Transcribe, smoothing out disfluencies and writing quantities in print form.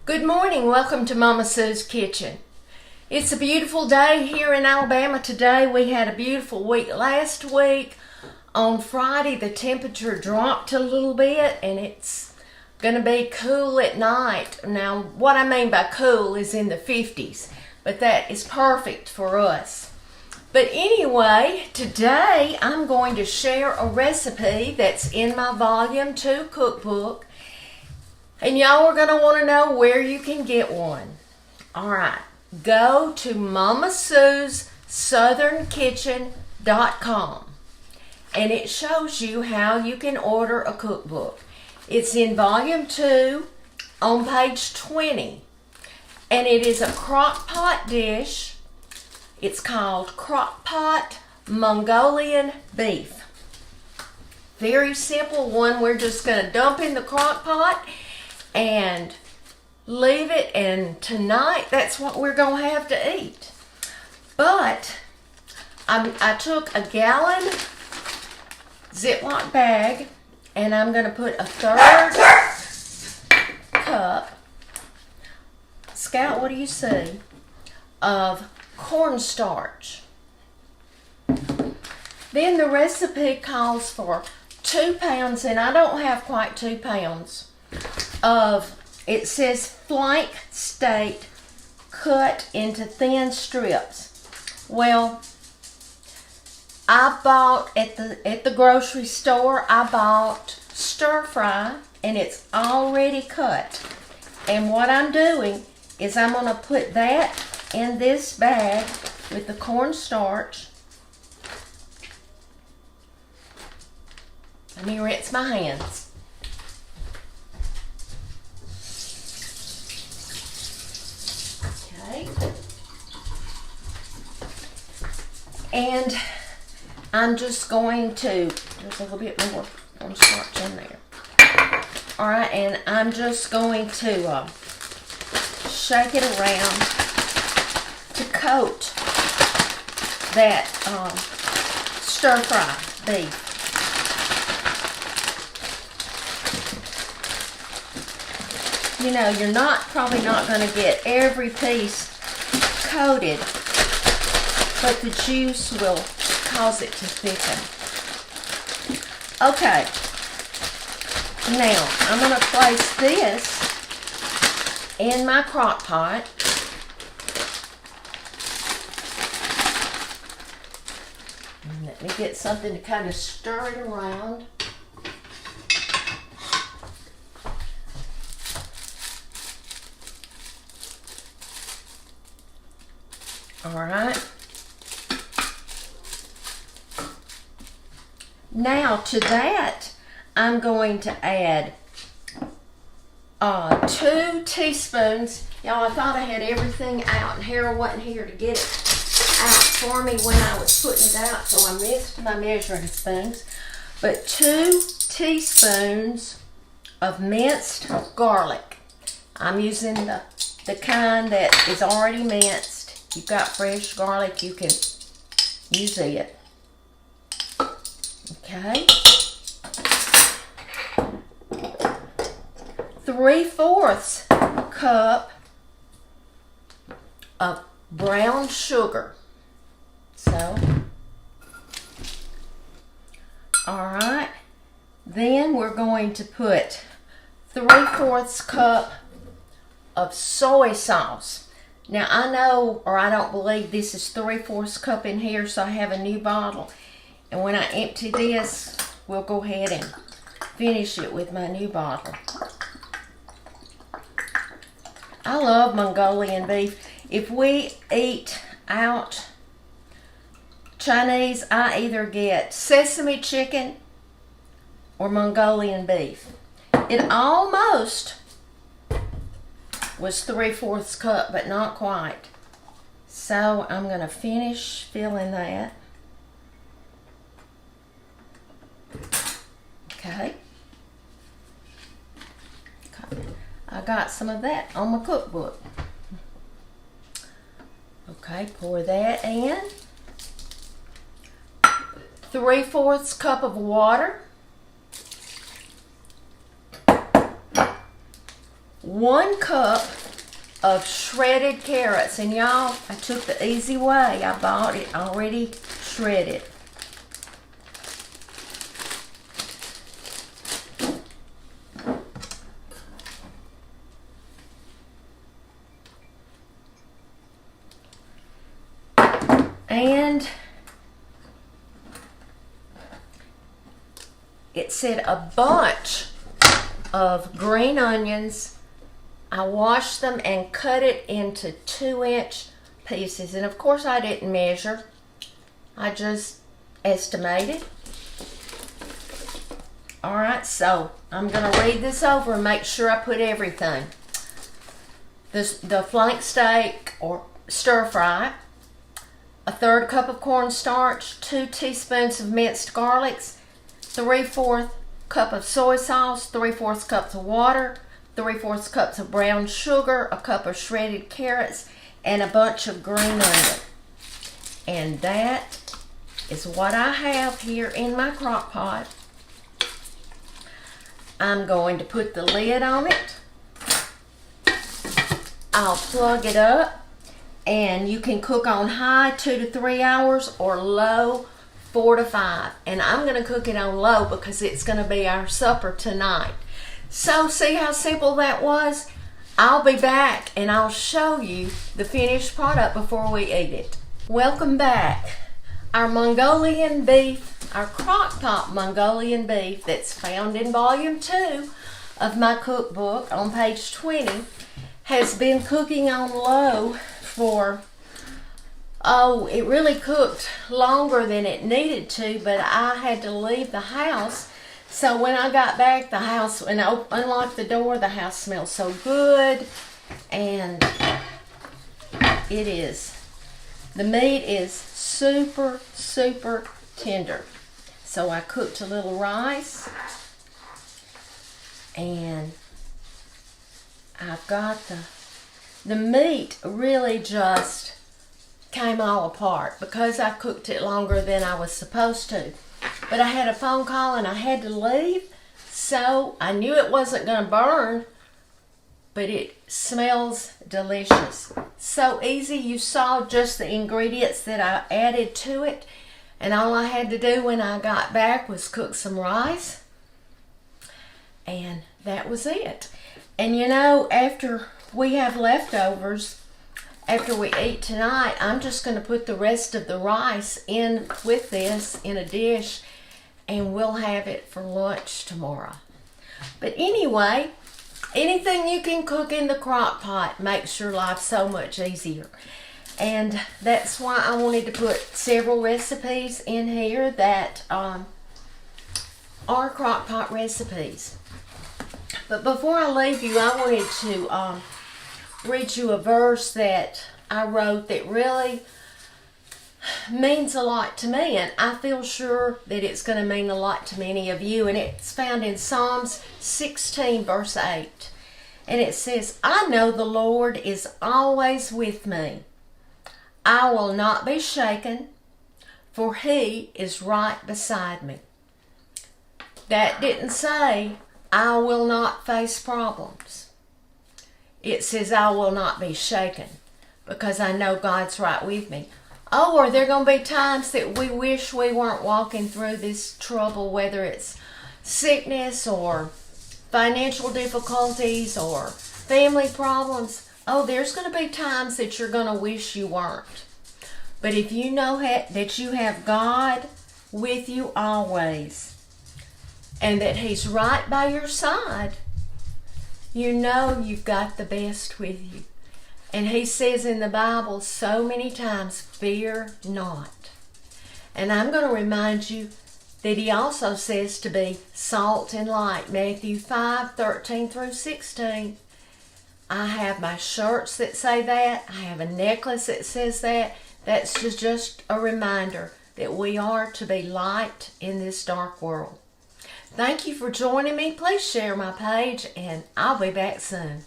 Good morning. Welcome to Mama Sue's Kitchen. It's a beautiful day here in Alabama today. We had a beautiful week last week. On Friday, the temperature dropped a little bit and it's going to be cool at night. Now, what I mean by cool is in the 50s, but that is perfect for us. But anyway, today I'm going to share a recipe that's in my Volume 2 cookbook. And y'all are going to want to know where you can get one. Alright, go to MamaSue'sSouthernKitchen.com and it shows you how you can order a cookbook. It's in Volume 2 on page 20. And it is a crockpot dish. It's called Crockpot Mongolian Beef. Very simple one. We're just going to dump in the crock pot and leave it, and tonight that's what we're going to have to eat. But I took a gallon Ziploc bag and I'm going to put a third cup, Scout, what do you see, of cornstarch. Then the recipe calls for 2 pounds, and I don't have quite 2 pounds of, it says flank steak cut into thin strips. Well, I bought at the grocery store, I bought stir fry and it's already cut. And what I'm doing is I'm going to put that in this bag with the cornstarch. Let me rinse my hands. Okay. And I'm just going to, there's a little bit more cornstarch in there. Alright, and I'm just going to shake it around to coat that stir fry beef. You know, you're probably not going to get every piece coated, but the juice will cause it to thicken. Okay, now I'm going to place this in my crock pot. Let me get something to kind of stir it around. Alright. Now to that, I'm going to add 2 teaspoons. Y'all, I thought I had everything out, and Harold wasn't here to get it out for me when I was putting it out, so I missed my measuring spoons. But 2 teaspoons of minced garlic. I'm using the kind that is already minced. If you've got fresh garlic, you can use it. Okay. 3/4 cup of brown sugar. So, alright. Then we're going to put 3/4 cup of soy sauce. Now I know, or I don't believe this is 3/4 cup in here, so I have a new bottle. And when I empty this, we'll go ahead and finish it with my new bottle. I love Mongolian beef. If we eat out Chinese, I either get sesame chicken or Mongolian beef. It almost was 3/4 cup, but not quite. So I'm going to finish filling that. Okay. I got some of that on my cookbook. Okay, pour that in. 3/4 cup of water. 1 cup of shredded carrots. And y'all, I took the easy way. I bought it already shredded. And it said a bunch of green onions. I washed them and cut it into 2-inch pieces. And of course I didn't measure. I just estimated. Alright, so I'm going to read this over and make sure I put everything. The flank steak or stir fry. A 1/3 cup of cornstarch, 2 teaspoons of minced garlics, 3/4 cup of soy sauce, 3/4 cups of water, 3/4 cups of brown sugar, a cup of shredded carrots, and a bunch of green onion. And that is what I have here in my crock pot. I'm going to put the lid on it. I'll plug it up. And you can cook on high 2 to 3 hours or low 4 to 5. And I'm going to cook it on low because it's going to be our supper tonight. So see how simple that was? I'll be back and I'll show you the finished product before we eat it. Welcome back. Our Mongolian beef, our Crockpot Mongolian beef that's found in volume 2 of my cookbook on page 20 has been cooking on low for, it really cooked longer than it needed to, but I had to leave the house. So when I got back, the house, and I unlocked the door, the house smelled so good. And the meat is super, super tender. So I cooked a little rice, and I've got the meat really just came all apart because I cooked it longer than I was supposed to. But I had a phone call and I had to leave, so I knew it wasn't going to burn, but it smells delicious. So easy. You saw just the ingredients that I added to it, and all I had to do when I got back was cook some rice, and that was it. And you know, after we have leftovers, after we eat tonight, I'm just going to put the rest of the rice in with this in a dish, and we'll have it for lunch tomorrow. But anyway, anything you can cook in the crock pot makes your life so much easier. And that's why I wanted to put several recipes in here that are crock pot recipes. But before I leave you, I wanted to read you a verse that I wrote that really means a lot to me, and I feel sure that it's going to mean a lot to many of you. And it's found in Psalms 16 verse 8, and it says, I know the Lord is always with me. I will not be shaken, for he is right beside me. That didn't say I will not face problems. It says I will not be shaken because I know God's right with me. Oh, are there going to be times that we wish we weren't walking through this trouble, whether it's sickness or financial difficulties or family problems? Oh, there's going to be times that you're going to wish you weren't. But if you know that you have God with you always, and that he's right by your side, you know you've got the best with you. And he says in the Bible so many times, fear not. And I'm going to remind you that he also says to be salt and light. Matthew 5:13 through 16. I have my shirts that say that. I have a necklace that says that. That's just a reminder that we are to be light in this dark world. Thank you for joining me. Please share my page, and I'll be back soon.